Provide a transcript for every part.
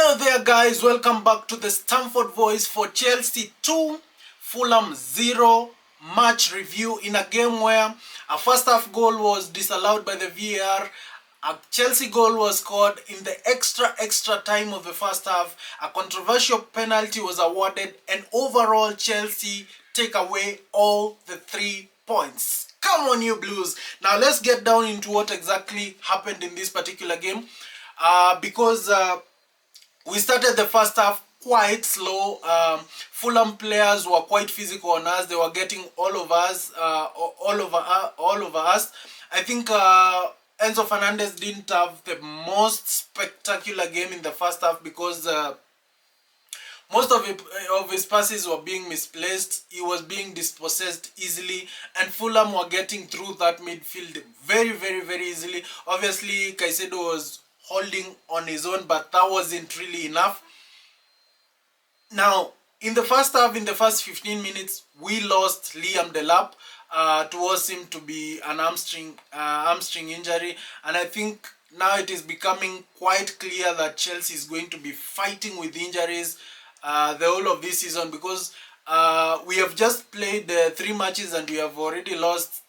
Hello there guys, welcome back to the Stamford Voice for Chelsea 2, Fulham 0 match review in a game where a first half goal was disallowed by the VAR. A Chelsea goal was scored in the extra time of the first half. A controversial penalty was awarded, and overall Chelsea take away all the 3 points. Come on you Blues. Now let's get down into what exactly happened in this particular game. Because we started the first half quite slow. Fulham players were quite physical on us. They were getting all over us. I think Enzo Fernández didn't have the most spectacular game in the first half because most of his passes were being misplaced. He was being dispossessed easily, and Fulham were getting through that midfield very easily. Obviously, Caicedo was holding on his own, but that wasn't really enough. Now, in the first half, in the first 15 minutes, we lost Liam Delap. Towards him to be an hamstring injury, and I think now it is becoming quite clear that Chelsea is going to be fighting with injuries the whole of this season, because we have just played 3 matches and we have already lost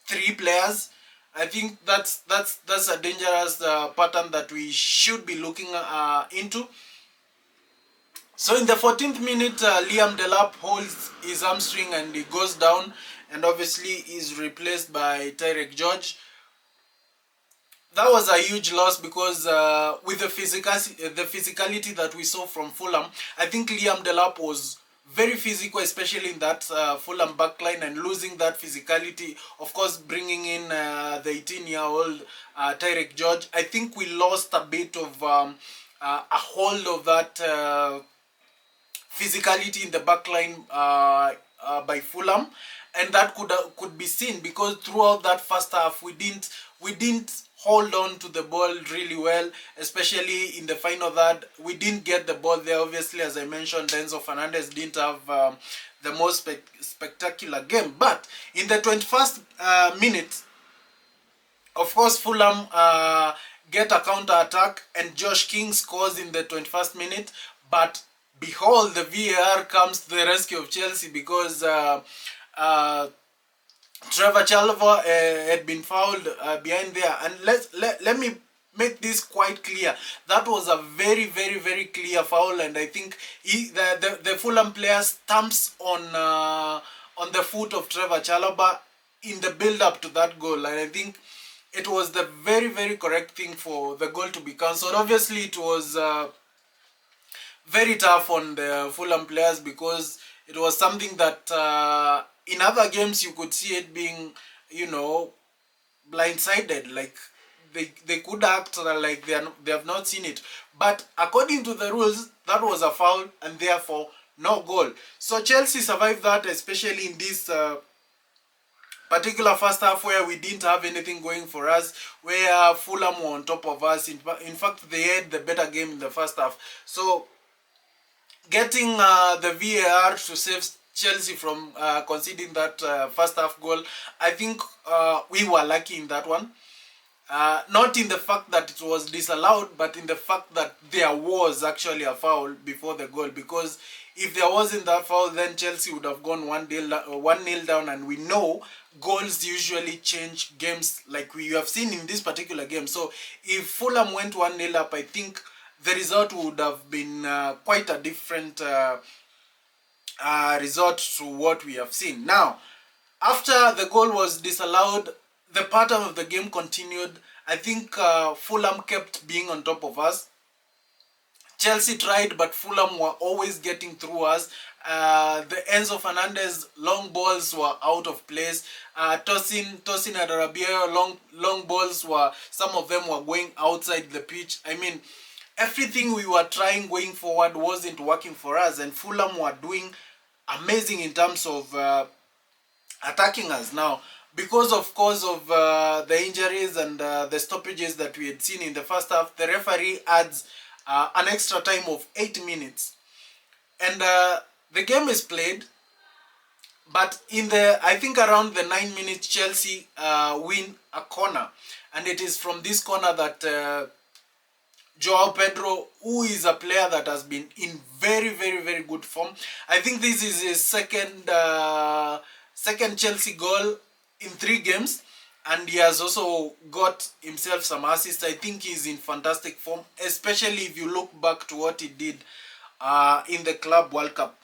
3 players. I think that's a dangerous pattern that we should be looking into. So in the 14th minute, Liam Delap holds his hamstring and he goes down, and obviously is replaced by Tyreek George. That was a huge loss because with the physicality that we saw from Fulham, I think Liam Delap was very physical, especially in that Fulham backline, and losing that physicality, of course, bringing in the 18-year-old Tyreek George. I think we lost a bit of a hold of that physicality in the backline by Fulham, and that could be seen because throughout that first half we didn't hold on to the ball really well, especially in the final third. We didn't get the ball there. Obviously, as I mentioned, Enzo Fernández didn't have the most spectacular game. But in the 21st minute, of course, Fulham get a counter attack, and Josh King scores in the 21st minute. But behold, the VAR comes to the rescue of Chelsea because Trevor Chalobah had been fouled behind there, and let me make this quite clear. That was a very clear foul, and I think the Fulham player stamps on the foot of Trevor Chalobah in the build-up to that goal, and I think it was the very correct thing for the goal to be cancelled. Obviously, it was very tough on the Fulham players because it was something that in other games you could see it being, blindsided, like they could act like they have not seen it. But according to the rules, that was a foul and therefore no goal. So Chelsea survived that, especially in this particular first half where we didn't have anything going for us, where Fulham were on top of us. In fact, they had the better game in the first half. So getting the VAR to save Chelsea from conceding that first half goal, I think we were lucky in that one. Not in the fact that it was disallowed, but in the fact that there was actually a foul before the goal. Because if there wasn't that foul, then Chelsea would have gone 1-0 down, and we know goals usually change games, like we have seen in this particular game. So if Fulham went 1-0 up, I think the result would have been quite a different result to what we have seen. Now, after the goal was disallowed, the pattern of the game continued. I think Fulham kept being on top of us. Chelsea tried, but Fulham were always getting through us. The Enzo Fernández long balls were out of place. Tosin Adarabioyo long balls some of them were going outside the pitch. I mean, everything we were trying going forward wasn't working for us, and Fulham were doing amazing in terms of attacking us. Now, because of course of the injuries and the stoppages that we had seen in the first half, the referee adds an extra time of 8 minutes, and the game is played. But in I think around the 9 minutes, Chelsea win a corner, and it is from this corner that Joao Pedro, who is a player that has been in very, very, very good form. I think this is his second Chelsea goal in 3 games, and he has also got himself some assists. I think he's in fantastic form, especially if you look back to what he did in the Club World Cup.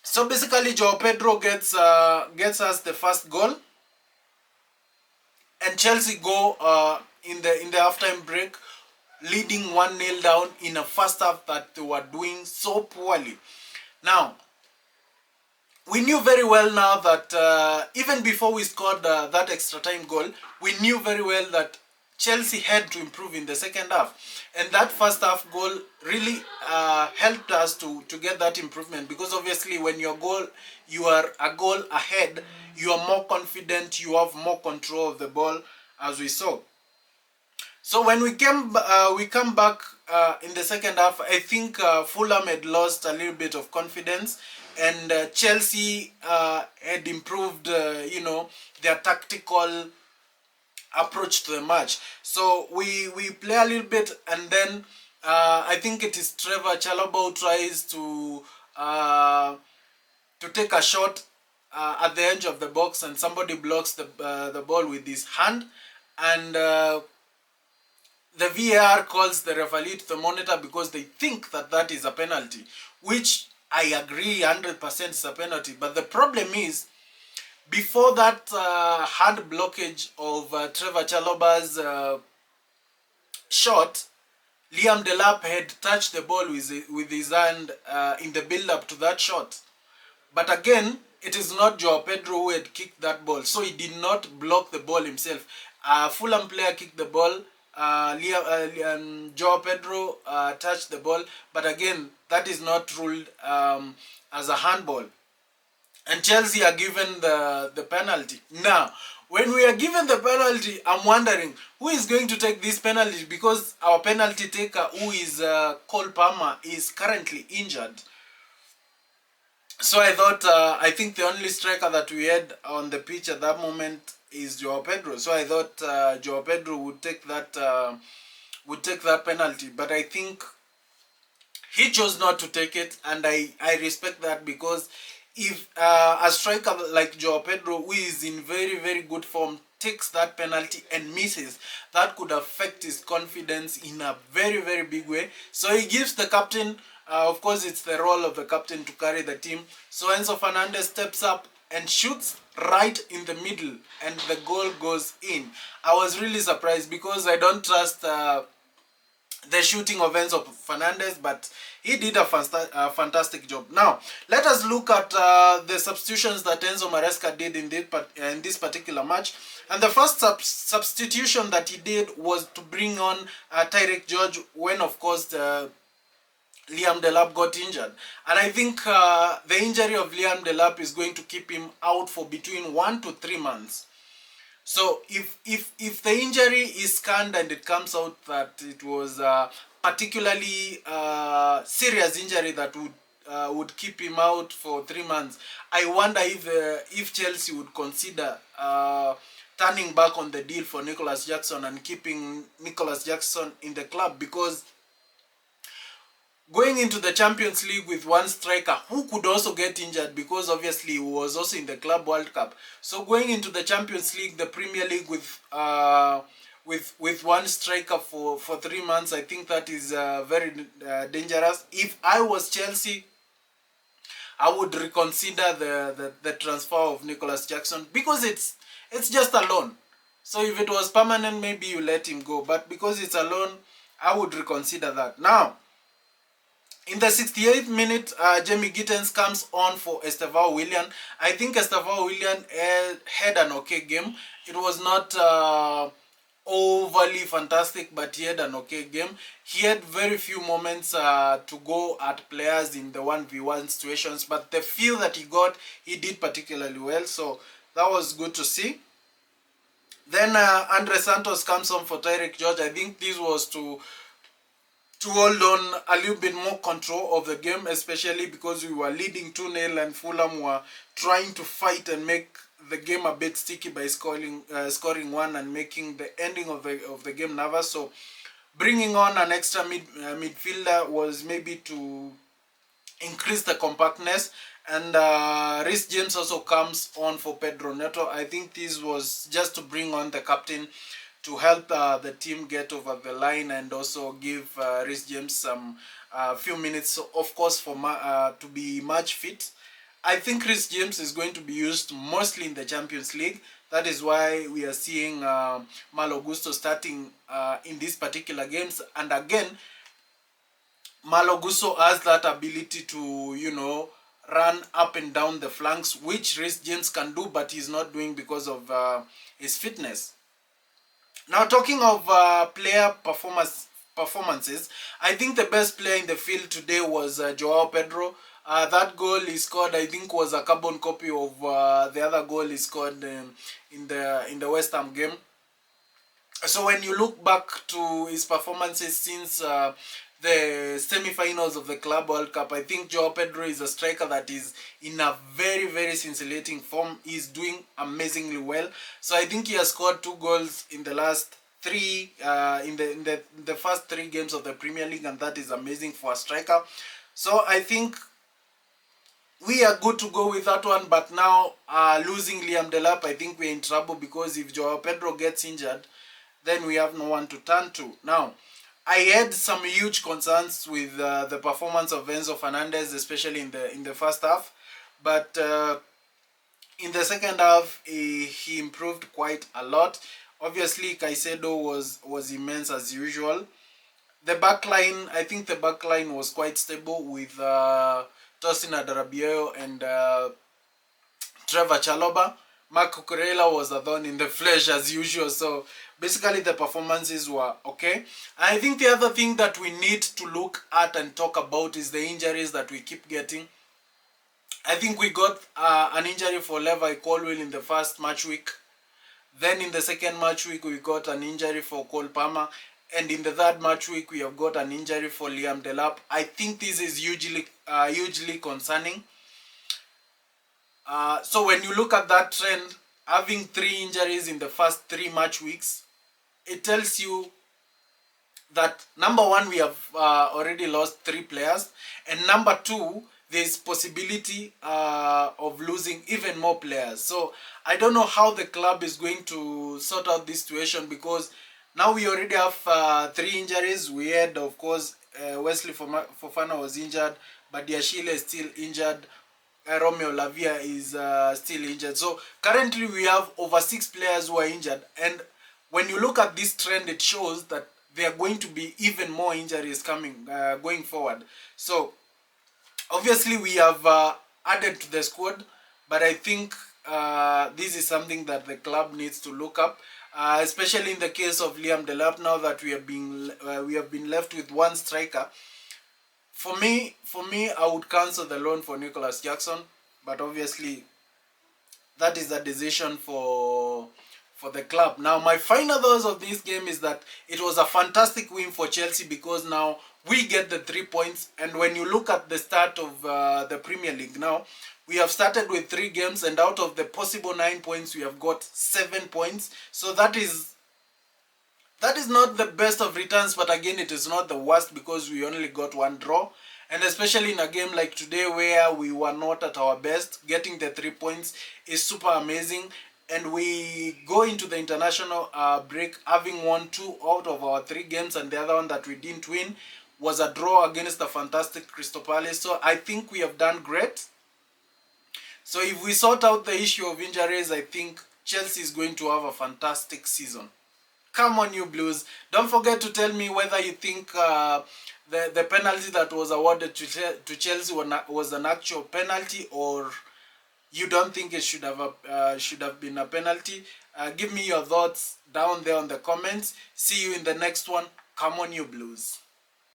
So basically, Joao Pedro gets us the first goal, and Chelsea go in the halftime break, leading 1-0 down in a first half that they were doing so poorly. Now, we knew very well now that even before we scored that extra time goal, we knew very well that Chelsea had to improve in the second half. And that first half goal really helped us to get that improvement, because obviously when you are a goal ahead, you are more confident, you have more control of the ball, as we saw. So when we come back in the second half, I think Fulham had lost a little bit of confidence, and Chelsea had improved, their tactical approach to the match. So we play a little bit, and then I think it is Trevor Chalobah tries to take a shot at the edge of the box, and somebody blocks the ball with his hand, and the VAR calls the referee to the monitor because they think that is a penalty, which I agree 100% is a penalty. But the problem is, before that hand blockage of Trevor Chalobah's shot, Liam Delap had touched the ball with his hand in the build-up to that shot. But again, it is not Joao Pedro who had kicked that ball, so he did not block the ball himself. Fulham player kicked the ball, Joao Pedro touched the ball, but again, that is not ruled as a handball. And Chelsea are given the penalty. Now, when we are given the penalty, I'm wondering who is going to take this penalty, because our penalty taker, who is Cole Palmer, is currently injured. So I thought, I think the only striker that we had on the pitch at that moment is Joao Pedro. So I thought Joao Pedro would take that penalty, but I think he chose not to take it, and I respect that, because if a striker like Joao Pedro, who is in very, very good form, takes that penalty and misses, that could affect his confidence in a very, very big way. So he gives the captain, of course it's the role of the captain to carry the team, so Enzo Fernández steps up and shoots right in the middle, and the goal goes in. I was really surprised, because I don't trust the shooting of Enzo Fernández, but he did a fantastic job. Now, let us look at the substitutions that Enzo Maresca did in this particular match. And the first substitution that he did was to bring on Tyreek George when, of course, Liam Delap got injured. And I think the injury of Liam Delap is going to keep him out for between 1 to 3 months. So if the injury is scanned and it comes out that it was particularly serious injury that would keep him out for 3 months, I wonder if Chelsea would consider turning back on the deal for Nicholas Jackson and keeping Nicholas Jackson in the club, because going into the Champions League with one striker who could also get injured, because obviously he was also in the Club World Cup. So going into the Champions League, the Premier League with one striker for 3 months, I think that is very dangerous. If I was Chelsea, I would reconsider the transfer of Nicholas Jackson, because it's just a loan. So if it was permanent, maybe you let him go, but because it's a loan, I would reconsider that. Now, in the 68th minute, Jamie Gittens comes on for Estevao Willian. I think Estevao Willian had an okay game. It was not overly fantastic, but he had an okay game. He had very few moments to go at players in the 1v1 situations, but the few that he got, he did particularly well. So that was good to see. Then Andre Santos comes on for Tyreek George. I think this was to hold on a little bit more control of the game, especially because we were leading 2-0 and Fulham were trying to fight and make the game a bit sticky by scoring one and making the ending of the game nervous. So Bringing on an extra midfielder was maybe to increase the compactness, and Reece James also comes on for Pedro Neto. I think this was just to bring on the captain to help the team get over the line, and also give Reece James some few minutes, so of course, for to be match fit. I think Reece James is going to be used mostly in the Champions League. That is why we are seeing Malo Gusto starting in these particular games. And again, Malo Gusto has that ability to, run up and down the flanks, which Reece James can do, but he's not doing because of his fitness. Now, talking of player performances, I think the best player in the field today was Joao Pedro. That goal he scored, I think, was a carbon copy of the other goal he scored in the West Ham game. So when you look back to his performances since the semi-finals of the Club World Cup, I think Joao Pedro is a striker that is in a very, very scintillating form. He's doing amazingly well. So I think he has scored 2 goals in the last 3 in the first 3 games of the Premier League, and that is amazing for a striker. So I think we are good to go with that one. But now losing Liam Delap, I think we're in trouble, because if Joao Pedro gets injured, then we have no one to turn to. Now, I had some huge concerns with the performance of Enzo Fernández, especially in the first half. But in the second half, he improved quite a lot. Obviously, Caicedo was immense as usual. The back line, I think the back line was quite stable with Tosin Adarabioyo and Trevor Chalobah. Marc Cucurella was a thorn in the flesh as usual. So basically the performances were okay. And I think the other thing that we need to look at and talk about is the injuries that we keep getting. I think we got an injury for Levi Colwill in the first match week. Then in the second match week, we got an injury for Cole Palmer. And in the third match week, we have got an injury for Liam Delap. I think this is hugely concerning. So when you look at that trend, having 3 injuries in the first 3 match weeks, it tells you that number 1, we have already lost 3 players, and number 2, there's possibility of losing even more players. So I don't know how the club is going to sort out this situation, because now we already have 3 injuries. We had, of course, Wesley Fofana was injured, but Diashile is still injured. Romeo Lavia is still injured. So currently we have over 6 players who are injured. And when you look at this trend, it shows that there are going to be even more injuries coming going forward. So obviously we have added to the squad, but I think this is something that the club needs to look up, especially in the case of Liam Delap. Now that we have been left with 1 striker. For me, I would cancel the loan for Nicholas Jackson, but obviously that is a decision for the club. Now, my final thoughts of this game is that it was a fantastic win for Chelsea, because now we get the 3 points. And when you look at the start of the Premier League now, we have started with 3 games, and out of the possible 9 points, we have got 7 points. So that is not the best of returns, but again, it is not the worst, because we only got 1 draw. And especially in a game like today, where we were not at our best, getting the 3 points is super amazing. And we go into the international break having won 2 out of our 3 games, and the other one that we didn't win was a draw against a fantastic Crystal Palace. So I think we have done great. So if we sort out the issue of injuries, I think Chelsea is going to have a fantastic season. Come on, you Blues. Don't forget to tell me whether you think the penalty that was awarded to Chelsea was an actual penalty, or you don't think it should have been a penalty. Give me your thoughts down there on the comments. See you in the next one. Come on, you Blues.